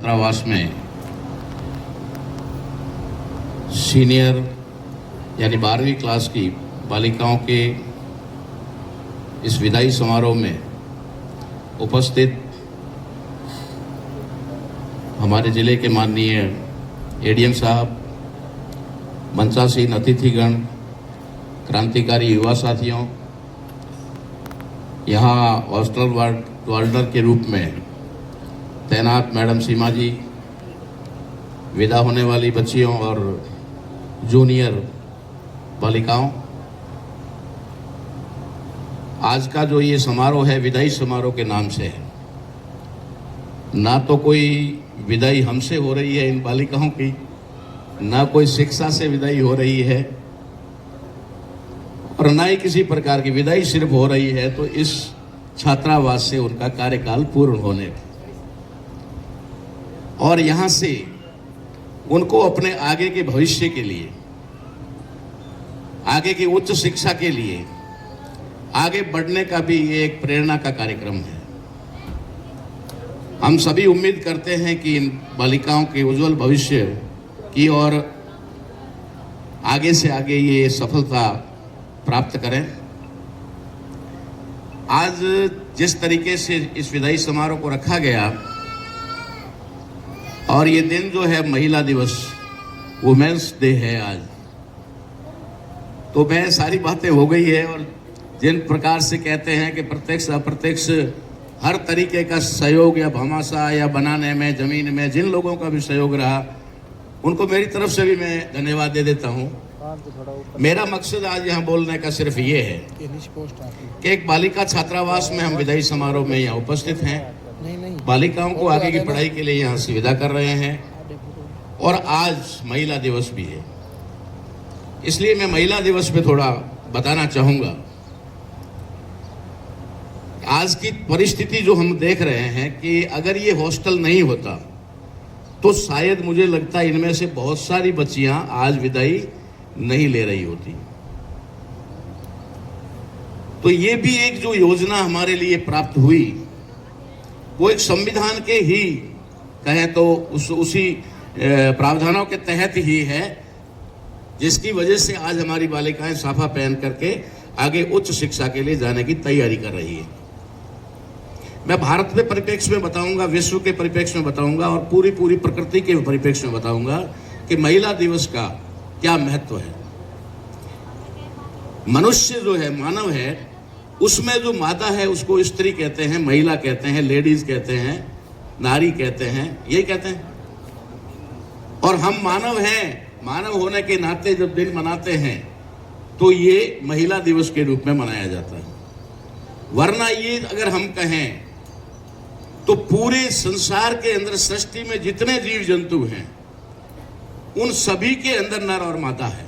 छात्रावास में सीनियर यानी 12वीं क्लास की बालिकाओं के इस विदाई समारोह में उपस्थित हमारे जिले के माननीय एडीएम साहब, मंचासीन अतिथिगण, क्रांतिकारी युवा साथियों, यहाँ हॉस्टल वार्डर के रूप में तैनात मैडम सीमा जी, विदा होने वाली बच्चियों और जूनियर बालिकाओं, आज का जो ये समारोह है विदाई समारोह के नाम से है। ना तो कोई विदाई हमसे हो रही है इन बालिकाओं की, ना कोई शिक्षा से विदाई हो रही है और ना ही किसी प्रकार की विदाई सिर्फ हो रही है तो इस छात्रावास से उनका कार्यकाल पूर्ण होने और यहाँ से उनको अपने आगे के भविष्य के लिए, आगे की उच्च शिक्षा के लिए आगे बढ़ने का भी ये एक प्रेरणा का कार्यक्रम है। हम सभी उम्मीद करते हैं कि इन बालिकाओं के उज्जवल भविष्य की और आगे से आगे ये सफलता प्राप्त करें। आज जिस तरीके से इस विदाई समारोह को रखा गया और ये दिन जो है महिला दिवस, वुमेन्स डे है आज, तो वह सारी बातें हो गई है और जिन प्रकार से कहते हैं कि प्रत्यक्ष अप्रत्यक्ष हर तरीके का सहयोग या भामाशाह या बनाने में, जमीन में जिन लोगों का भी सहयोग रहा उनको मेरी तरफ से भी मैं धन्यवाद दे देता हूँ। मेरा मकसद आज यहाँ बोलने का सिर्फ ये है कि एक बालिका छात्रावास में हम विदाई समारोह में यहाँ उपस्थित हैं, बालिकाओं को आगे की पढ़ाई के लिए यहाँ से विदा कर रहे हैं और आज महिला दिवस भी है, इसलिए मैं महिला दिवस पे थोड़ा बताना चाहूँगा। आज की परिस्थिति जो हम देख रहे हैं कि अगर ये हॉस्टल नहीं होता तो शायद मुझे लगता है इनमें से बहुत सारी बच्चियां आज विदाई नहीं ले रही होती। तो ये भी एक जो योजना हमारे लिए प्राप्त हुई वो एक संविधान के ही कहें तो उसी प्रावधानों के तहत ही है, जिसकी वजह से आज हमारी बालिकाएं साफा पहन करके आगे उच्च शिक्षा के लिए जाने की तैयारी कर रही है। मैं भारत के परिप्रेक्ष्य में बताऊंगा, विश्व के परिप्रेक्ष्य में बताऊंगा और पूरी प्रकृति के परिप्रेक्ष्य में बताऊंगा कि महिला दिवस का क्या महत्व है। मनुष्य जो है, मानव है, उसमें जो मादा है उसको स्त्री कहते हैं, महिला कहते हैं, लेडीज कहते हैं, नारी कहते हैं, यही कहते हैं। और हम मानव हैं, मानव होने के नाते जब दिन मनाते हैं तो ये महिला दिवस के रूप में मनाया जाता है। वरना ये अगर हम कहें तो पूरे संसार के अंदर, सृष्टि में जितने जीव जंतु हैं उन सभी के अंदर नर और मादा है।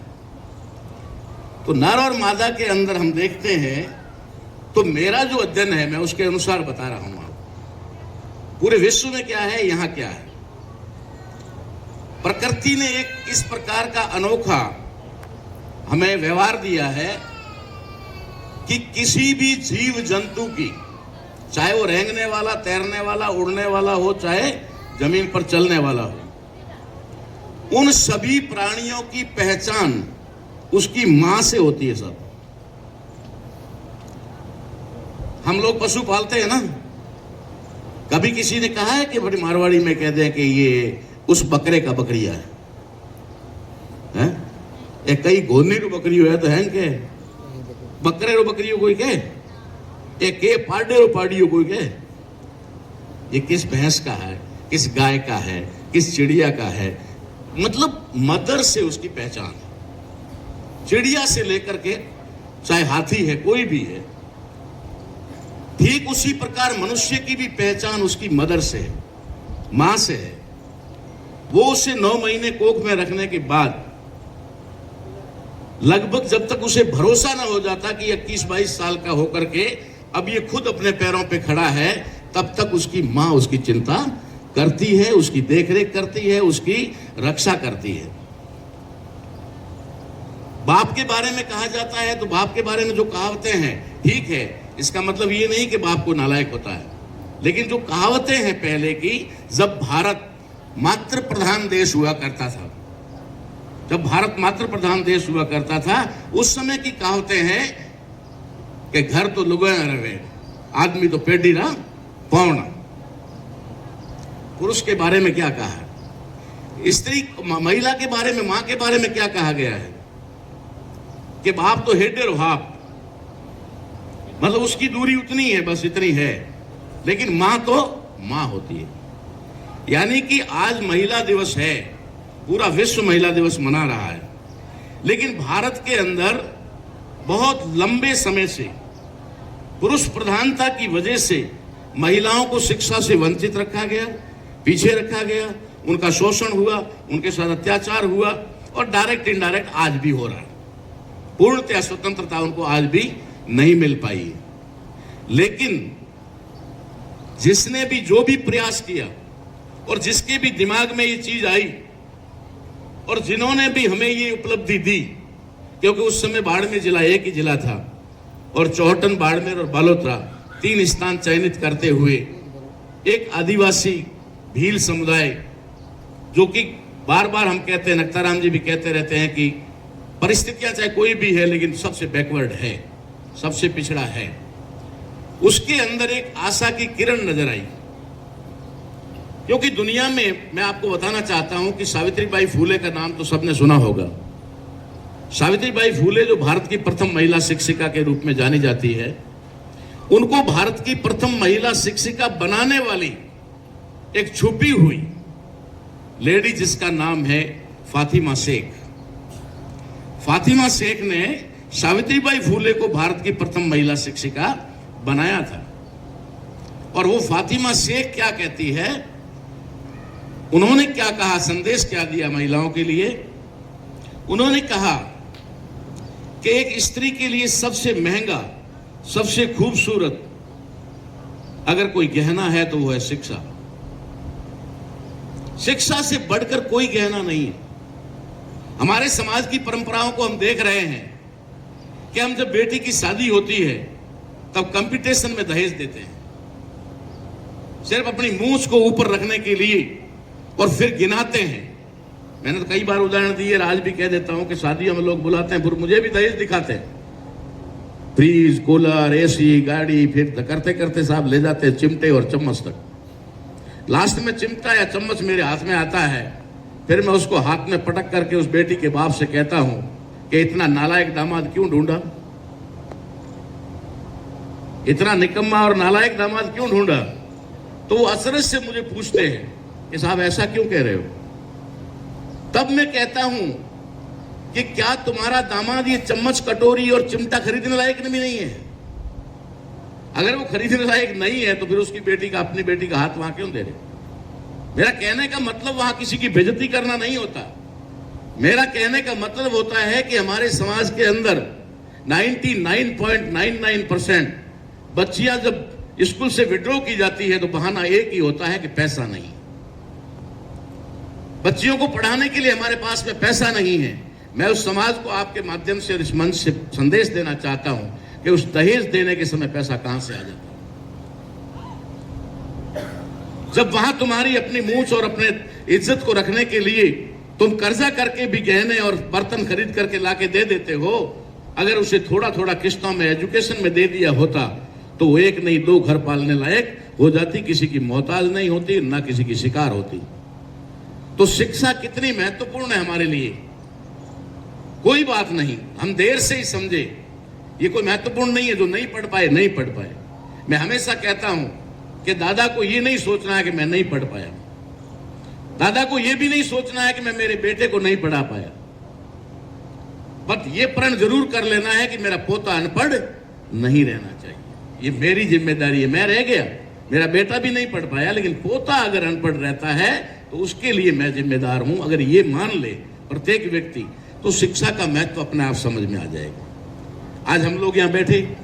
तो नर और मादा के अंदर हम देखते हैं, तो मेरा जो अध्ययन है मैं उसके अनुसार बता रहा हूं आपको। पूरे विश्व में क्या है, यहां क्या है। प्रकृति ने एक इस प्रकार का अनोखा हमें व्यवहार दिया है कि किसी भी जीव जंतु की, चाहे वो रेंगने वाला, तैरने वाला, उड़ने वाला हो, चाहे जमीन पर चलने वाला हो, उन सभी प्राणियों की पहचान उसकी मां से होती है। सब हम लोग पशु पालते हैं ना, कभी किसी ने कहा है कि बड़ी मारवाड़ी में कह दें कि ये उस बकरे का बकरिया है? एक कई गोनी रो बकरी है तो है के बकरे रो बकरियों कोई के, एक के पाडे रो पाडियो कोई के। ये किस भैंस का है, किस गाय का है, किस चिड़िया का है, मतलब मदर से उसकी पहचान है। चिड़िया से लेकर के चाहे हाथी है, कोई भी है। ठीक उसी प्रकार मनुष्य की भी पहचान उसकी मदर से है, मां से है। वो उसे 9 महीने कोख में रखने के बाद लगभग जब तक उसे भरोसा न हो जाता कि 21-22 साल का होकर के अब ये खुद अपने पैरों पे खड़ा है, तब तक उसकी मां उसकी चिंता करती है, उसकी देखरेख करती है, उसकी रक्षा करती है। बाप के बारे में कहा जाता है तो बाप के बारे में जो कहावतें हैं, ठीक है, इसका मतलब ये नहीं कि बाप को नालायक होता है, लेकिन जो कहावतें हैं पहले की, जब भारत मातृ प्रधान देश हुआ करता था, जब भारत मातृ प्रधान देश हुआ करता था, उस समय की कहावतें हैं कि घर तो लुगाया रहे, आदमी तो पेड़ी रहा पौना। पुरुष के बारे में क्या कहा है, स्त्री महिला के बारे में, मां के बारे में क्या कहा गया है कि बाप तो हेड और हाफ, मतलब उसकी दूरी उतनी है, बस इतनी है, लेकिन मां तो मां होती है। यानी कि आज महिला दिवस है, पूरा विश्व महिला दिवस मना रहा है, लेकिन भारत के अंदर बहुत लंबे समय से पुरुष प्रधानता की वजह से महिलाओं को शिक्षा से वंचित रखा गया, पीछे रखा गया, उनका शोषण हुआ, उनके साथ अत्याचार हुआ, और डायरेक्ट इनडायरेक्ट आज भी हो रहा है। पूर्णतः स्वतंत्रता उनको आज भी नहीं मिल पाई है। लेकिन जिसने भी जो भी प्रयास किया और जिसके भी दिमाग में ये चीज आई और जिन्होंने भी हमें ये उपलब्धि दी, क्योंकि उस समय बाड़मेर जिला एक ही जिला था और चौहटन, बाड़मेर और बालोतरा 3 स्थान चयनित करते हुए एक आदिवासी भील समुदाय, जो कि बार बार हम कहते हैं, नक्ताराम जी भी कहते रहते हैं कि परिस्थितियां चाहे कोई भी है लेकिन सबसे बैकवर्ड है, सबसे पिछड़ा है, उसके अंदर एक आशा की किरण नजर आई। क्योंकि दुनिया में मैं आपको बताना चाहता हूं कि सावित्रीबाई फूले का नाम तो सबने सुना होगा। सावित्रीबाई फूले जो भारत की प्रथम महिला शिक्षिका के रूप में जानी जाती है, उनको भारत की प्रथम महिला शिक्षिका बनाने वाली एक छुपी हुई लेडी जिसका नाम है फातिमा शेख। फातिमा शेख ने सावित्रीबाई फूले को भारत की प्रथम महिला शिक्षिका बनाया था। और वो फातिमा शेख क्या कहती है, उन्होंने क्या कहा, संदेश क्या दिया महिलाओं के लिए? उन्होंने कहा कि एक स्त्री के लिए सबसे महंगा, सबसे खूबसूरत अगर कोई गहना है तो वो है शिक्षा। शिक्षा से बढ़कर कोई गहना नहीं है। हमारे समाज की परंपराओं को हम देख रहे हैं कि हम जब बेटी की शादी होती है तब कंपटीशन में दहेज देते हैं, सिर्फ अपनी मूंछ को ऊपर रखने के लिए, और फिर गिनाते हैं। मैंने तो कई बार उदाहरण दिए, आज भी कह देता हूं कि शादियों में लोग बुलाते हैं, फिर मुझे भी दहेज दिखाते हैं, फ्रीज, कूलर, एसी, गाड़ी, फिर करते करते साहब ले जाते हैं चिमटे और चम्मच तक। लास्ट में चिमटा या चम्मच मेरे हाथ में आता है, फिर मैं उसको हाथ में पटक करके उस बेटी के बाप से कहता हूं कि इतना नालायक दामाद क्यों ढूंढा, इतना निकम्मा और नालायक दामाद क्यों ढूंढा? तो वो असरत से मुझे पूछते हैं कि साहब ऐसा क्यों कह रहे हो? तब मैं कहता हूं कि क्या तुम्हारा दामाद ये चम्मच, कटोरी और चिमटा खरीदने लायक भी नहीं है? अगर वो खरीदने लायक नहीं है तो फिर उसकी बेटी का, अपनी बेटी का हाथ वहां क्यों दे रहे? मेरा कहने का मतलब वहां किसी की बेइज्जती करना नहीं होता। मेरा कहने का मतलब होता है कि हमारे समाज के अंदर 99.99% बच्चियां जब स्कूल से विड्रॉ की जाती है तो बहाना एक ही होता है कि पैसा नहीं। बच्चियों को पढ़ाने के लिए हमारे पास में पैसा नहीं है। मैं उस समाज को आपके माध्यम से और इस मंच से संदेश देना चाहता हूं कि उस दहेज देने के समय पैसा कहां से आ जाता है? जब वहां तुम्हारी अपनी मूंछ और अपने इज्जत को रखने के लिए तुम कर्जा करके भी गहने और बर्तन खरीद करके लाके दे देते हो, अगर उसे थोड़ा थोड़ा किस्तों में एजुकेशन में दे दिया होता तो वो एक नहीं 2 घर पालने लायक हो जाती, किसी की मोहताज नहीं होती, ना किसी की शिकार होती। तो शिक्षा कितनी महत्वपूर्ण है हमारे लिए, कोई बात नहीं, हम देर से ही समझे। ये कोई महत्वपूर्ण नहीं है जो नहीं पढ़ पाए नहीं पढ़ पाए। मैं हमेशा कहता हूं कि दादा को ये नहीं सोचना है कि मैं नहीं पढ़ पाया, दादा को ये भी नहीं सोचना है कि मैं मेरे बेटे को नहीं पढ़ा पाया, बट ये प्रण जरूर कर लेना है कि मेरा पोता अनपढ़ नहीं रहना चाहिए। ये मेरी जिम्मेदारी है। मैं रह गया, मेरा बेटा भी नहीं पढ़ पाया, लेकिन पोता अगर अनपढ़ रहता है तो उसके लिए मैं जिम्मेदार हूं। अगर ये मान ले प्रत्येक व्यक्ति तो शिक्षा का महत्व अपने आप समझ में आ जाएगा। आज हम लोग यहाँ बैठे,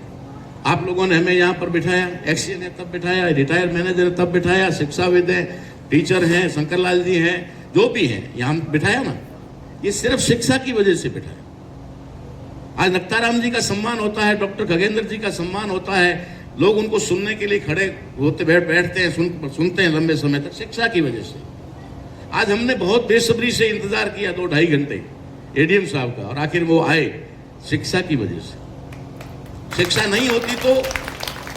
आप लोगों ने हमें यहाँ पर बिठाया, एक्सीएन ने तब बिठाया, रिटायर मैनेजर ने तब बिठाया, शिक्षाविद हैं, टीचर हैं, शंकरलाल जी हैं, जो भी हैं यहाँ बिठाया ना, ये सिर्फ शिक्षा की वजह से बिठाया। आज नक्ताराम जी का सम्मान होता है, डॉक्टर खगेंद्र जी का सम्मान होता है, लोग उनको सुनने के लिए खड़े होते बैठते हैं, सुनते हैं लंबे समय तक, शिक्षा की वजह से। आज हमने बहुत बेसब्री से इंतजार किया 2-2.5 घंटे एडीएम साहब का, और आखिर वो आए शिक्षा की वजह से। शिक्षा नहीं होती तो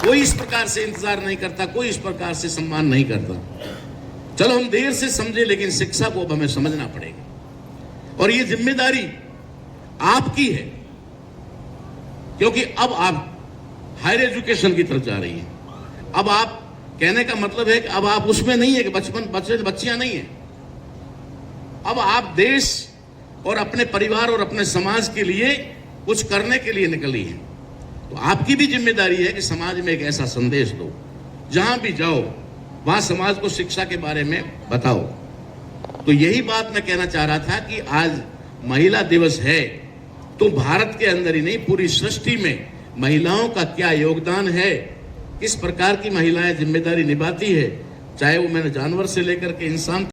कोई इस प्रकार से इंतजार नहीं करता, कोई इस प्रकार से सम्मान नहीं करता। चलो हम देर से समझे, लेकिन शिक्षा को अब हमें समझना पड़ेगा और ये जिम्मेदारी आपकी है, क्योंकि अब आप हायर एजुकेशन की तरफ जा रही हैं। अब आप, कहने का मतलब है कि अब आप उसमें नहीं है कि बच्चियां नहीं है। अब आप देश और अपने परिवार और अपने समाज के लिए कुछ करने के लिए निकली हैं। तो आपकी भी जिम्मेदारी है कि समाज में एक ऐसा संदेश दो, जहां भी जाओ वहां समाज को शिक्षा के बारे में बताओ। तो यही बात मैं कहना चाह रहा था कि आज महिला दिवस है, तो भारत के अंदर ही नहीं, पूरी सृष्टि में महिलाओं का क्या योगदान है, किस प्रकार की महिलाएं जिम्मेदारी निभाती है, चाहे वो मैंने जानवर से लेकर के इंसान